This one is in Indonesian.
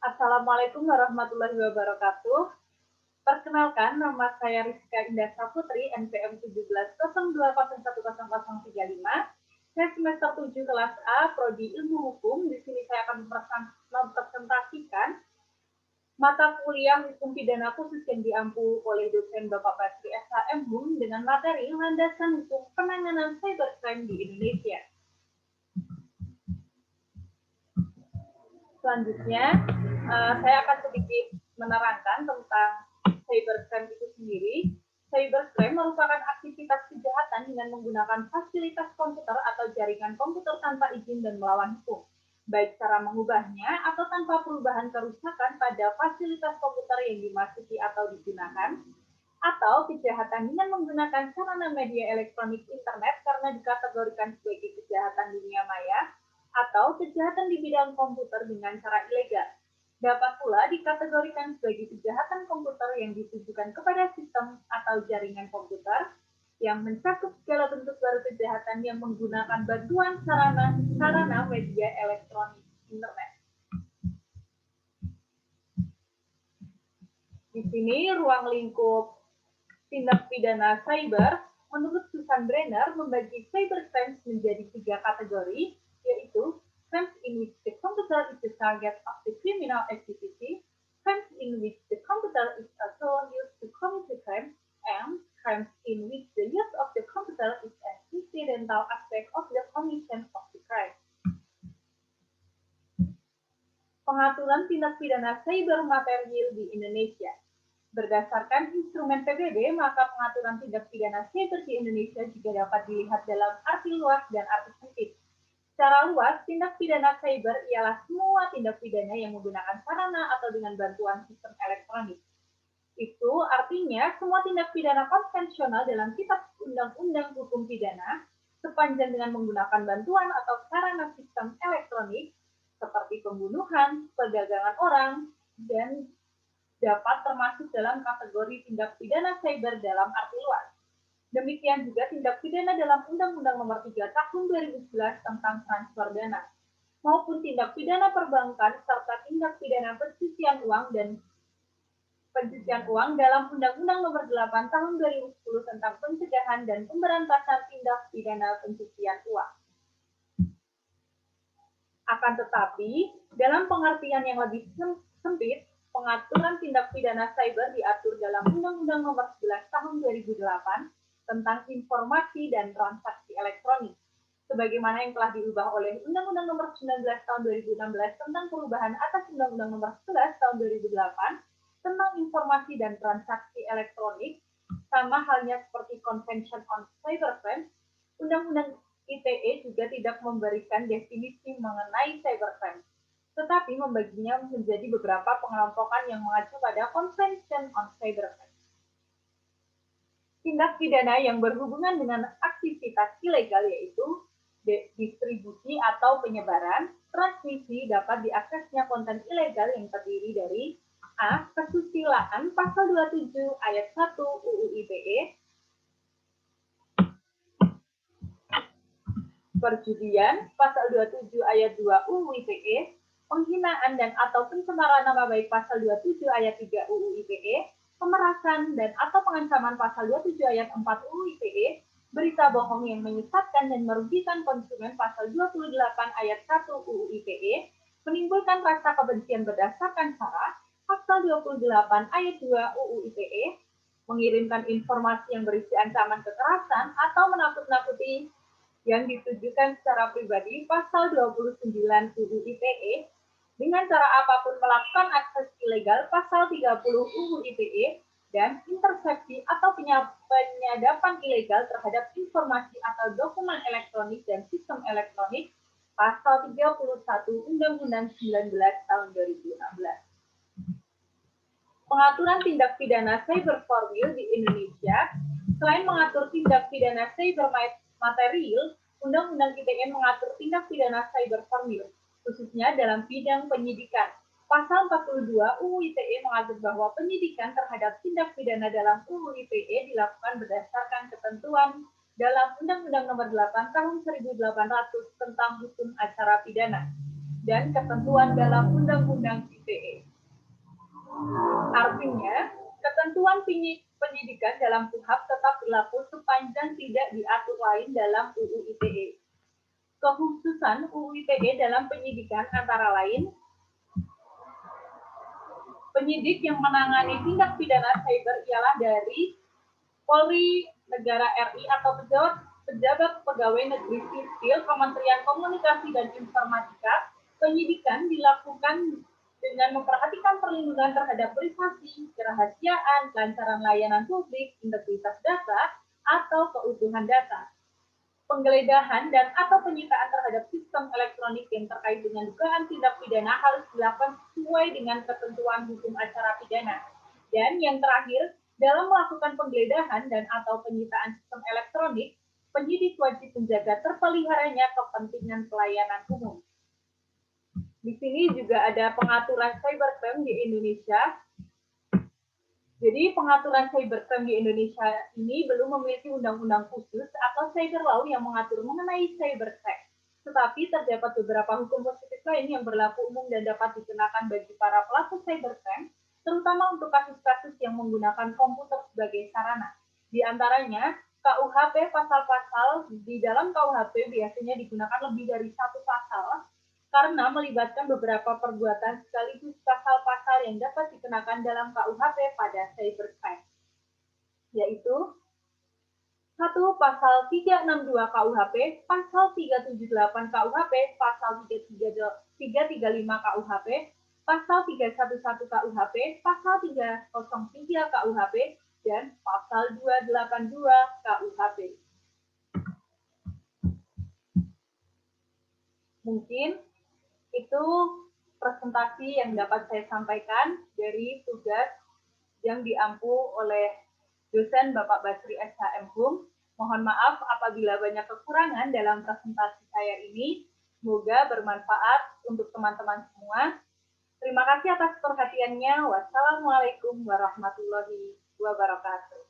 Assalamualaikum warahmatullahi wabarakatuh. Perkenalkan, nama saya Rizka Indah Saputri, NPM 1702010035. Saya semester 7 kelas A, Prodi Ilmu Hukum. Di sini saya akan mempresentasikan mata kuliah Hukum Pidana Khusus yang diampu oleh dosen Bapak Basri SHM Hum dengan materi Landasan Hukum Penanganan Cybercrime di Indonesia. Selanjutnya, saya akan sedikit menerangkan tentang cybercrime itu sendiri. Cybercrime merupakan aktivitas kejahatan dengan menggunakan fasilitas komputer atau jaringan komputer tanpa izin dan melawan hukum, baik cara mengubahnya atau tanpa perubahan kerusakan pada fasilitas komputer yang dimasuki atau digunakan, atau kejahatan dengan menggunakan sarana media elektronik internet karena dikategorikan sebagai kejahatan dunia maya, atau kejahatan di bidang komputer dengan cara ilegal. Dapat pula dikategorikan sebagai kejahatan komputer yang ditujukan kepada sistem atau jaringan komputer yang mencakup segala bentuk baru kejahatan yang menggunakan bantuan sarana media elektronik internet. Di sini ruang lingkup tindak pidana cyber menurut Susan Brenner membagi cybercrime menjadi 3 kategori, yaitu crimes in which the computer is the target of the criminal activity, crimes in which the computer is a tool used to commit the crime, and crimes in which the use of the computer is an incidental aspect of the commission of the crime. Pengaturan tindak pidana cyber material di Indonesia. Berdasarkan instrumen PBB, maka pengaturan tindak pidana cyber di Indonesia juga dapat dilihat dalam arti luas dan arti sempit. Secara luas, tindak pidana cyber ialah semua tindak pidana yang menggunakan sarana atau dengan bantuan sistem elektronik. Itu artinya semua tindak pidana konvensional dalam kitab undang-undang hukum pidana sepanjang dengan menggunakan bantuan atau sarana sistem elektronik seperti pembunuhan, perdagangan orang, dan dapat termasuk dalam kategori tindak pidana cyber dalam arti luas. Demikian juga tindak pidana dalam Undang-Undang Nomor 3 Tahun 2011 tentang transfer dana, maupun tindak pidana perbankan serta tindak pidana pencucian uang dalam Undang-Undang Nomor 8 Tahun 2010 tentang pencegahan dan pemberantasan tindak pidana pencucian uang. Akan tetapi, dalam pengertian yang lebih sempit, pengaturan tindak pidana cyber diatur dalam Undang-Undang Nomor 11 Tahun 2008 tentang informasi dan transaksi elektronik, sebagaimana yang telah diubah oleh Undang-Undang Nomor 19 Tahun 2016 tentang perubahan atas Undang-Undang Nomor 11 Tahun 2008 tentang informasi dan transaksi elektronik. Sama halnya seperti Convention on Cybercrime, Undang-Undang ITE juga tidak memberikan definisi mengenai cybercrime, tetapi membaginya menjadi beberapa pengelompokan yang mengacu pada Convention on Cybercrime. Tindak pidana yang berhubungan dengan aktivitas ilegal yaitu distribusi atau penyebaran, transmisi dapat diaksesnya konten ilegal yang terdiri dari A. Kesusilaan pasal 27 ayat 1 UU ITE, perjudian pasal 27 ayat 2 UU ITE, penghinaan dan atau pencemaran nama baik pasal 27 ayat 3 UU ITE, pemerasan dan atau pengancaman pasal 27 ayat 4 UU ITE, berita bohong yang menyesatkan dan merugikan konsumen pasal 28 ayat 1 UU ITE, menimbulkan rasa kebencian berdasarkan sara pasal 28 ayat 2 UU ITE, mengirimkan informasi yang berisi ancaman kekerasan atau menakut-nakuti yang ditujukan secara pribadi pasal 29 UU ITE, dengan cara apapun melakukan akses ilegal pasal 30 UU ITE, dan intersepsi atau penyadapan ilegal terhadap informasi atau dokumen elektronik dan sistem elektronik pasal 31 Undang-Undang 19 tahun 2016. Pengaturan tindak pidana cyber formil di Indonesia, selain mengatur tindak pidana cyber material, Undang-Undang ITE mengatur tindak pidana cyber formil, khususnya dalam bidang penyidikan. Pasal 42 UU ITE mengatur bahwa penyidikan terhadap tindak pidana dalam UU ITE dilakukan berdasarkan ketentuan dalam Undang-Undang Nomor 8 Tahun 1800 tentang hukum acara pidana. dan ketentuan dalam Undang-Undang ITE. Artinya, ketentuan penyidikan dalam KUHP tetap berlaku sepanjang tidak diatur lain dalam UU ITE. Kekhususan UU ITE dalam penyidikan antara lain, penyidik yang menangani tindak pidana cyber ialah dari Polri, negara RI atau pejabat pegawai negeri sipil, Kementerian Komunikasi dan Informatika. Penyidikan dilakukan dengan memperhatikan perlindungan terhadap privasi, kerahasiaan, kelancaran layanan publik, integritas data, atau keutuhan data. Penggeledahan dan atau penyitaan terhadap sistem elektronik yang terkait dengan dugaan tindak pidana harus dilakukan sesuai dengan ketentuan hukum acara pidana. Dan yang terakhir, dalam melakukan penggeledahan dan atau penyitaan sistem elektronik, penyidik wajib menjaga terpeliharanya kepentingan pelayanan umum. Di sini juga ada pengaturan cybercrime di Indonesia. Jadi pengaturan cybercrime di Indonesia ini belum memiliki undang-undang khusus atau cyber law yang mengatur mengenai cybercrime. Tetapi terdapat beberapa hukum positif lain yang berlaku umum dan dapat dikenakan bagi para pelaku cybercrime, terutama untuk kasus-kasus yang menggunakan komputer sebagai sarana. Di antaranya, KUHP pasal-pasal di dalam KUHP biasanya digunakan lebih dari satu pasal, karena melibatkan beberapa perbuatan sekaligus pasal-pasal yang dapat dikenakan dalam KUHP pada cybercrime, yaitu 1. Pasal 362 KUHP, Pasal 378 KUHP, Pasal 335 KUHP, Pasal 311 KUHP, Pasal 303 KUHP, dan Pasal 282 KUHP. Mungkin itu presentasi yang dapat saya sampaikan dari tugas yang diampu oleh dosen Bapak Basri SHM Hum. Mohon maaf apabila banyak kekurangan dalam presentasi saya ini. Semoga bermanfaat untuk teman-teman semua. Terima kasih atas perhatiannya. Wassalamualaikum warahmatullahi wabarakatuh.